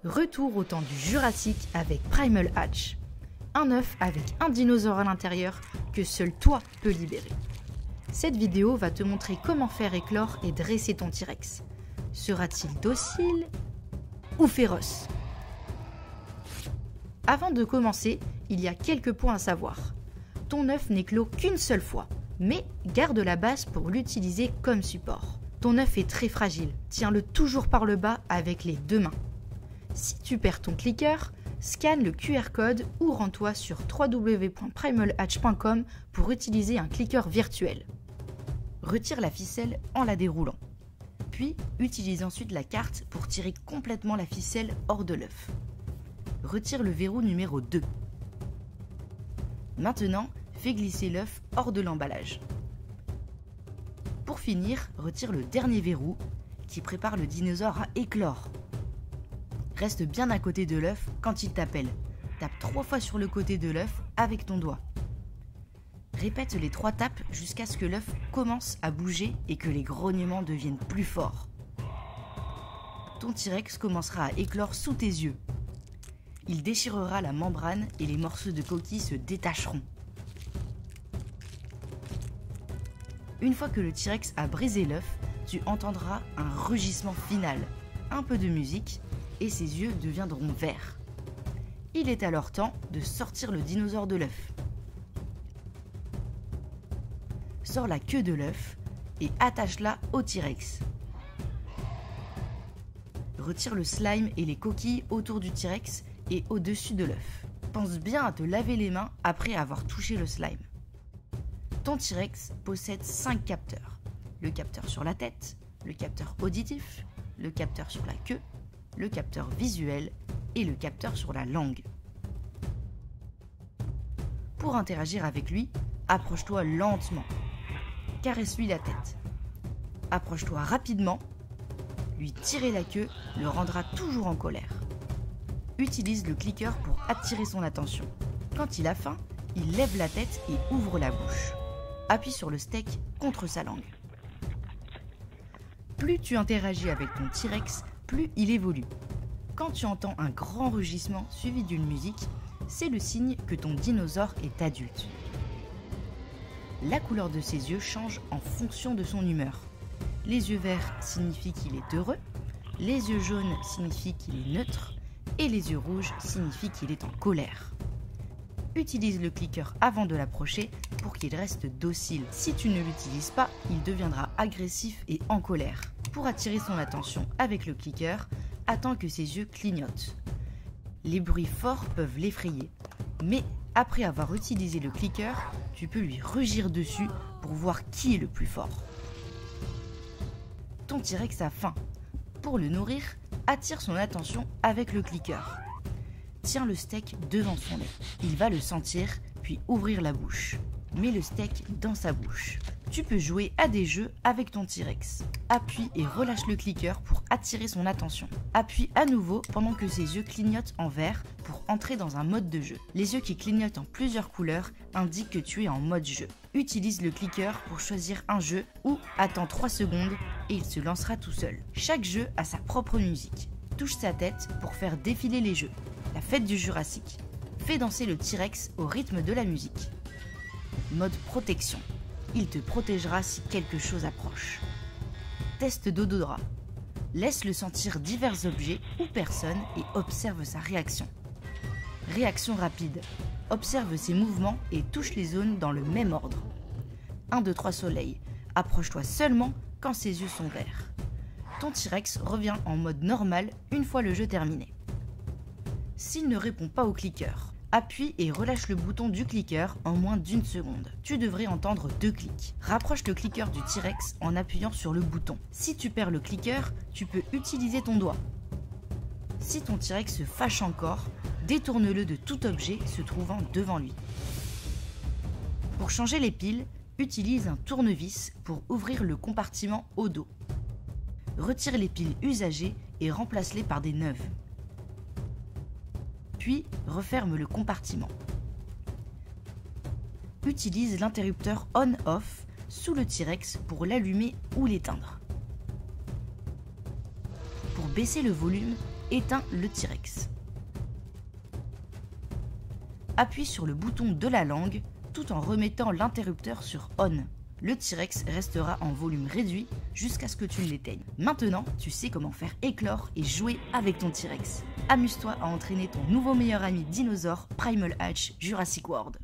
Retour au temps du Jurassique avec Primal Hatch. Un œuf avec un dinosaure à l'intérieur que seul toi peux libérer. Cette vidéo va te montrer comment faire éclore et dresser ton T-Rex. Sera-t-il docile ou féroce? Avant de commencer, il y a quelques points à savoir. Ton œuf n'est clos qu'une seule fois, mais garde la base pour l'utiliser comme support. Ton œuf est très fragile, tiens-le toujours par le bas avec les deux mains. Si tu perds ton clicker, scanne le QR code ou rends-toi sur www.primalhatch.com pour utiliser un clicker virtuel. Retire la ficelle en la déroulant. Puis, utilise ensuite la carte pour tirer complètement la ficelle hors de l'œuf. Retire le verrou numéro 2. Maintenant, fais glisser l'œuf hors de l'emballage. Pour finir, retire le dernier verrou qui prépare le dinosaure à éclore. Reste bien à côté de l'œuf quand il t'appelle. Tape 3 fois sur le côté de l'œuf avec ton doigt. Répète les 3 tapes jusqu'à ce que l'œuf commence à bouger et que les grognements deviennent plus forts. Ton T-Rex commencera à éclore sous tes yeux. Il déchirera la membrane et les morceaux de coquille se détacheront. Une fois que le T-Rex a brisé l'œuf, tu entendras un rugissement final, un peu de musique, et ses yeux deviendront verts. Il est alors temps de sortir le dinosaure de l'œuf. Sors la queue de l'œuf et attache-la au T-Rex. Retire le slime et les coquilles autour du T-Rex et au-dessus de l'œuf. Pense bien à te laver les mains après avoir touché le slime. Ton T-Rex possède 5 capteurs. Le capteur sur la tête, le capteur auditif, le capteur sur la queue, le capteur visuel et le capteur sur la langue. Pour interagir avec lui, approche-toi lentement. Caresse-lui la tête. Approche-toi rapidement. Lui tirer la queue le rendra toujours en colère. Utilise le clicker pour attirer son attention. Quand il a faim, il lève la tête et ouvre la bouche. Appuie sur le steak contre sa langue. Plus tu interagis avec ton T-Rex, plus il évolue. Quand tu entends un grand rugissement suivi d'une musique, c'est le signe que ton dinosaure est adulte. La couleur de ses yeux change en fonction de son humeur. Les yeux verts signifient qu'il est heureux, les yeux jaunes signifient qu'il est neutre, et les yeux rouges signifient qu'il est en colère. Utilise le clicker avant de l'approcher pour qu'il reste docile. Si tu ne l'utilises pas, il deviendra agressif et en colère. Pour attirer son attention avec le clicker, attends que ses yeux clignotent. Les bruits forts peuvent l'effrayer, mais après avoir utilisé le clicker, tu peux lui rugir dessus pour voir qui est le plus fort. Ton T-Rex a faim. Pour le nourrir, attire son attention avec le clicker. Tiens le steak devant son nez. Il va le sentir, puis ouvrir la bouche. Mets le steak dans sa bouche. Tu peux jouer à des jeux avec ton T-Rex. Appuie et relâche le clicker pour attirer son attention. Appuie à nouveau pendant que ses yeux clignotent en vert pour entrer dans un mode de jeu. Les yeux qui clignotent en plusieurs couleurs indiquent que tu es en mode jeu. Utilise le clicker pour choisir un jeu ou attends 3 secondes et il se lancera tout seul. Chaque jeu a sa propre musique. Touche sa tête pour faire défiler les jeux. La fête du Jurassique. Fais danser le T-Rex au rythme de la musique. Mode protection. Il te protégera si quelque chose approche. Test d'odorat. Laisse-le sentir divers objets ou personnes et observe sa réaction. Réaction rapide. Observe ses mouvements et touche les zones dans le même ordre. 1, 2, 3 soleil. Approche-toi seulement quand ses yeux sont verts. Ton T-Rex revient en mode normal une fois le jeu terminé. S'il ne répond pas au clicker, appuie et relâche le bouton du clicker en moins d'1 seconde. Tu devrais entendre 2 clics. Rapproche le clicker du T-Rex en appuyant sur le bouton. Si tu perds le clicker, tu peux utiliser ton doigt. Si ton T-Rex se fâche encore, détourne-le de tout objet se trouvant devant lui. Pour changer les piles, utilise un tournevis pour ouvrir le compartiment au dos. Retire les piles usagées et remplace-les par des neuves. Puis, referme le compartiment. Utilise l'interrupteur on-off sous le T-Rex pour l'allumer ou l'éteindre. Pour baisser le volume, éteins le T-Rex. Appuie sur le bouton de la langue tout en remettant l'interrupteur sur On. Le T-Rex restera en volume réduit jusqu'à ce que tu l'éteignes. Maintenant, tu sais comment faire éclore et jouer avec ton T-Rex. Amuse-toi à entraîner ton nouveau meilleur ami dinosaure Primal Hatch Jurassic World.